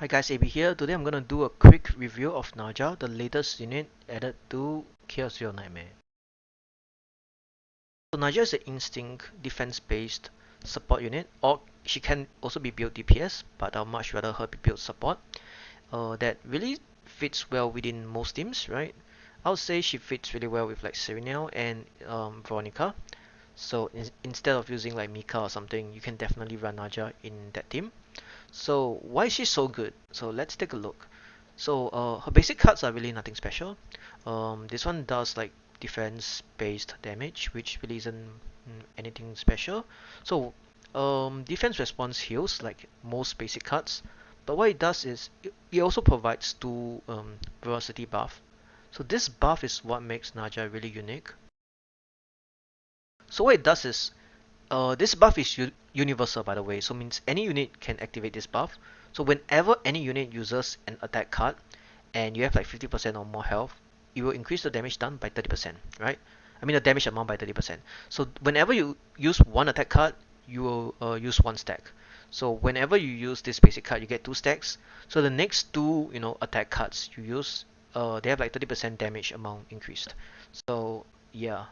Hi guys, AB here. Today I'm gonna do a quick review of Narja, the latest unit added to Chaos Zero Nightmare. So Narja is an instinct defense-based support unit, or she can also be built DPS, but I'd much rather her be built support. That really fits well within most teams, right? I would say she fits really well with like Serena and Veronica. So instead of using like Mika or something, you can definitely run Narja in that team. So why is she so good? So let's take a look. So her basic cards are really nothing special. This one does like defense based damage, which really isn't anything special. So defense response heals like most basic cards, but what it does is it also provides two velocity buff. So this buff is what makes Naja really unique. So what it does is this buff is universal, by the way, so means any unit can activate this buff. So whenever any unit uses an attack card and you have like 50% or more health, it will increase the damage done by 30%, right? I mean the damage amount by 30%. So whenever you use one attack card, you will use one stack. So whenever you use this basic card, you get two stacks. So the next two, attack cards you use, they have like 30% damage amount increased. So yeah,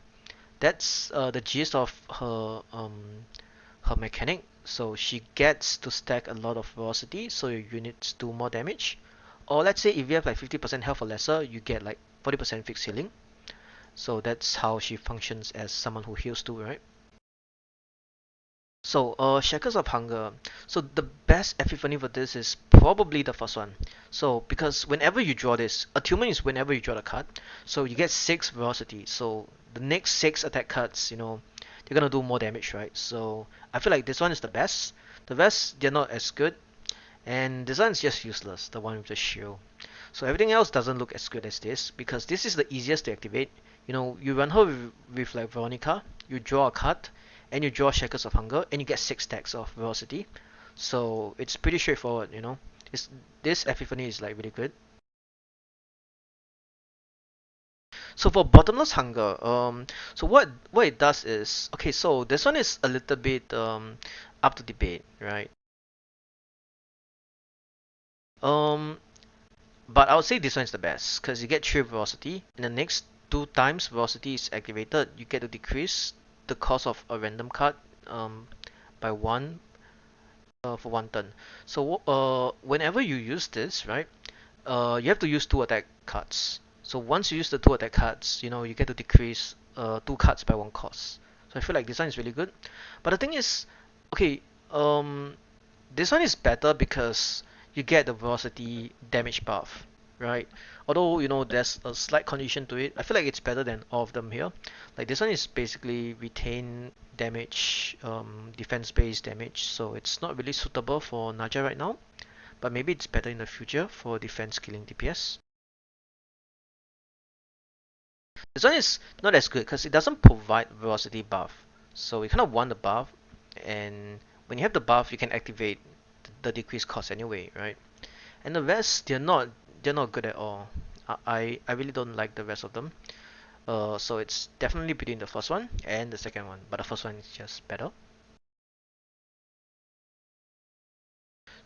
that's the gist of her mechanic. So she gets to stack a lot of velocity, so your units do more damage. Or let's say if you have like 50% health or lesser, you get like 40% fixed healing. So that's how she functions as someone who heals too, right? So, Shackles of Hunger. So the best epiphany for this is probably the first one. So because whenever you draw this, attunement is whenever you draw the card. So you get 6 velocity. So the next 6 attack cards, they're gonna do more damage, right? So I feel like this one is the best. The rest they're not as good, and this one is just useless. The one with the shield. So everything else doesn't look as good as this because this is the easiest to activate. You run her with like Veronica, you draw a card, and you draw Shackles of Hunger, and you get 6 stacks of velocity. So it's pretty straightforward. This Epiphany is like really good. So for Bottomless Hunger, so what it does is, okay, so this one is a little bit up to debate, right? Um, but I would say this one is the best because you get 3 velocity, and the next 2 times velocity is activated, you get to decrease the cost of a random card um by 1 for 1 turn. So whenever you use this, right, you have to use 2 attack cards. So once you use the 2 attack cards, you get to decrease 2 cards by 1 cost. So I feel like this one is really good. But the thing is, okay, um, this one is better because you get the velocity damage buff, right? Although there's a slight condition to it, I feel like it's better than all of them here. Like this one is basically retain damage, defense based damage, so it's not really suitable for Naja right now. But maybe it's better in the future for defense killing DPS. This one is not as good because it doesn't provide velocity buff, so you kind of want the buff, and when you have the buff, you can activate the decreased cost anyway, right? And the rest, they're not good at all. I really don't like the rest of them. So it's definitely between the first one and the second one, but the first one is just better.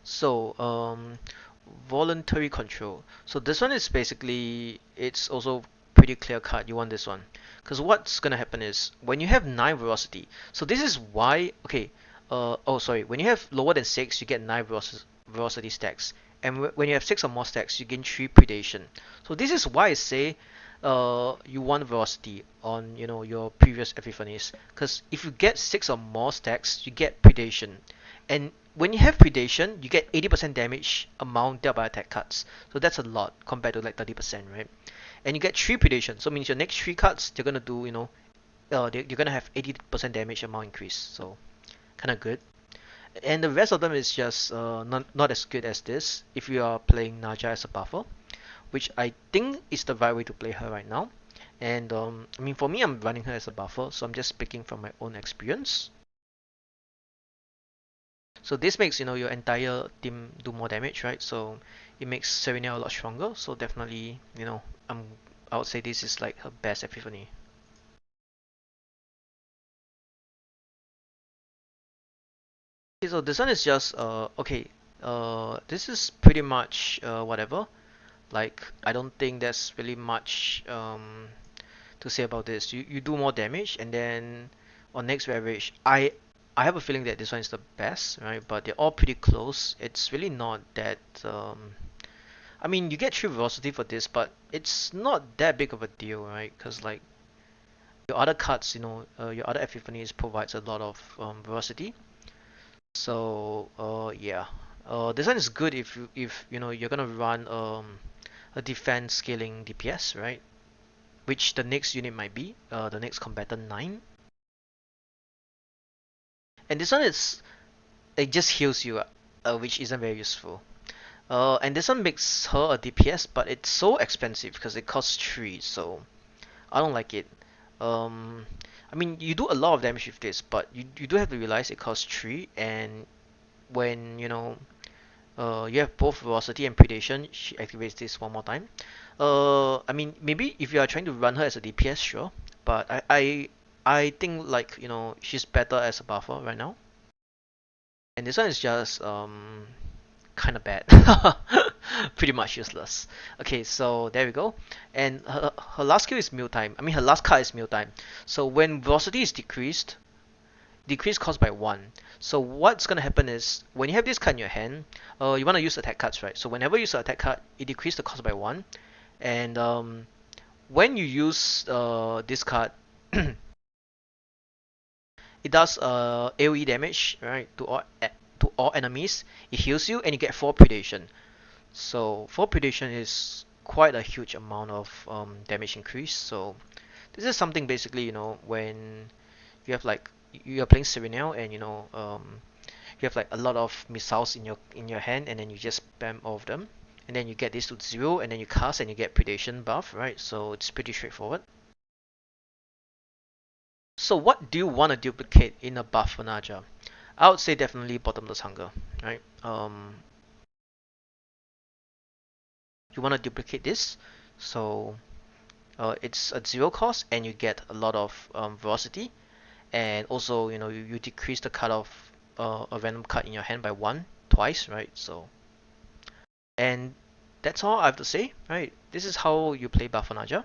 So voluntary control. So this one is basically, it's also pretty clear cut. You want this one because what's gonna happen is when you have 9 velocity. So this is why, okay. Oh, sorry. When you have lower than 6, you get 9 velocity stacks, and when you have 6 or more stacks, you gain 3 predation. So this is why I say you want velocity on your previous epiphanies, because if you get 6 or more stacks, you get predation, and when you have predation, you get 80% damage amount dealt by attack cards. So that's a lot compared to like 30%, right? And you get 3 predation, so it means your next 3 cards they're gonna do, you're gonna have 80% damage amount increase. So kind of good. And the rest of them is just not as good as this if you are playing Naja as a buffer, which I think is the right way to play her right now. And I mean, for me, I'm running her as a buffer, so I'm just speaking from my own experience. So this makes your entire team do more damage, right? So it makes Serena a lot stronger. So definitely, I would say this is like her best epiphany. Okay, so this one is just okay. this is pretty much whatever. Like, I don't think there's really much to say about this. You do more damage, and then on next average, I have a feeling that this one is the best, right? But they're all pretty close. It's really not that. I mean, you get 3 velocity for this, but it's not that big of a deal, right? Because like your other cards, your other epiphanies provides a lot of velocity. So yeah, this one is good if you're gonna run a defense scaling DPS, right? Which the next unit might be the next combatant 9. And this one is it just heals you, which isn't very useful. And this one makes her a DPS, but it's so expensive because it costs 3, so I don't like it. Um, I mean, you do a lot of damage with this, but you do have to realize it costs 3, and when you have both velocity and predation, she activates this one more time. I mean, maybe if you are trying to run her as a DPS, sure, but I think like she's better as a buffer right now. And this one is just kind of bad. Pretty much useless. Okay, so there we go. And her last skill is meal time. I mean, her last card is meal time. So when velocity is decreased, decrease cost by 1. So what's gonna happen is when you have this card in your hand, you wanna use attack cards, right? So whenever you use an attack card, it decreases the cost by 1. And when you use this card, it does AoE damage, right, to all enemies. It heals you, and you get 4 predation. So 4 predation is quite a huge amount of damage increase. So this is something basically, when you have like you're playing Serenel, and you have like a lot of missiles in your hand, and then you just spam all of them, and then you get this to 0, and then you cast and you get predation buff, right? So it's pretty straightforward. So what do you want to duplicate in a buff for Narja? I would say definitely Bottomless Hunger, right? You want to duplicate this, so it's a 0 cost, and you get a lot of velocity, and also you decrease the cut of a random card in your hand by 1 twice, right? So, and that's all I have to say, right? This is how you play buff for Narja.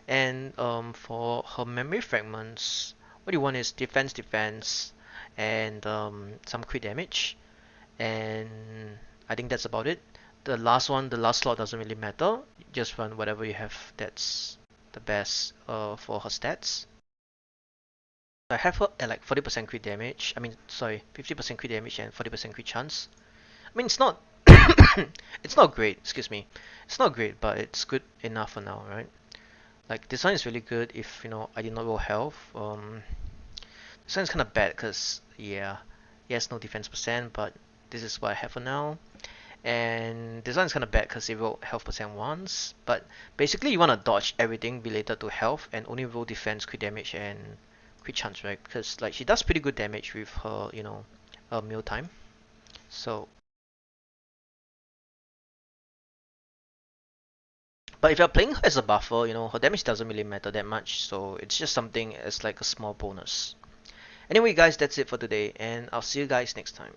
And for her memory fragments, what you want is defense, and some crit damage, and I think that's about it. The last one, the last slot doesn't really matter. Just run whatever you have that's the best for her stats. I have her at like 40% crit damage. I mean, sorry, 50% crit damage and 40% crit chance. I mean, it's not it's not great. Excuse me, it's not great, but it's good enough for now, right? Like this one is really good if I did not roll health. This one is kind of bad because yeah, yes, no defense percent, but this is what I have for now. And this one is kind of bad because it rolled health percent once. But basically, you want to dodge everything related to health and only roll defense, crit damage, and crit chance, right? Because like she does pretty good damage with her, meal time. So, but if you're playing her as a buffer, her damage doesn't really matter that much. So it's just something as like a small bonus. Anyway, guys, that's it for today, and I'll see you guys next time.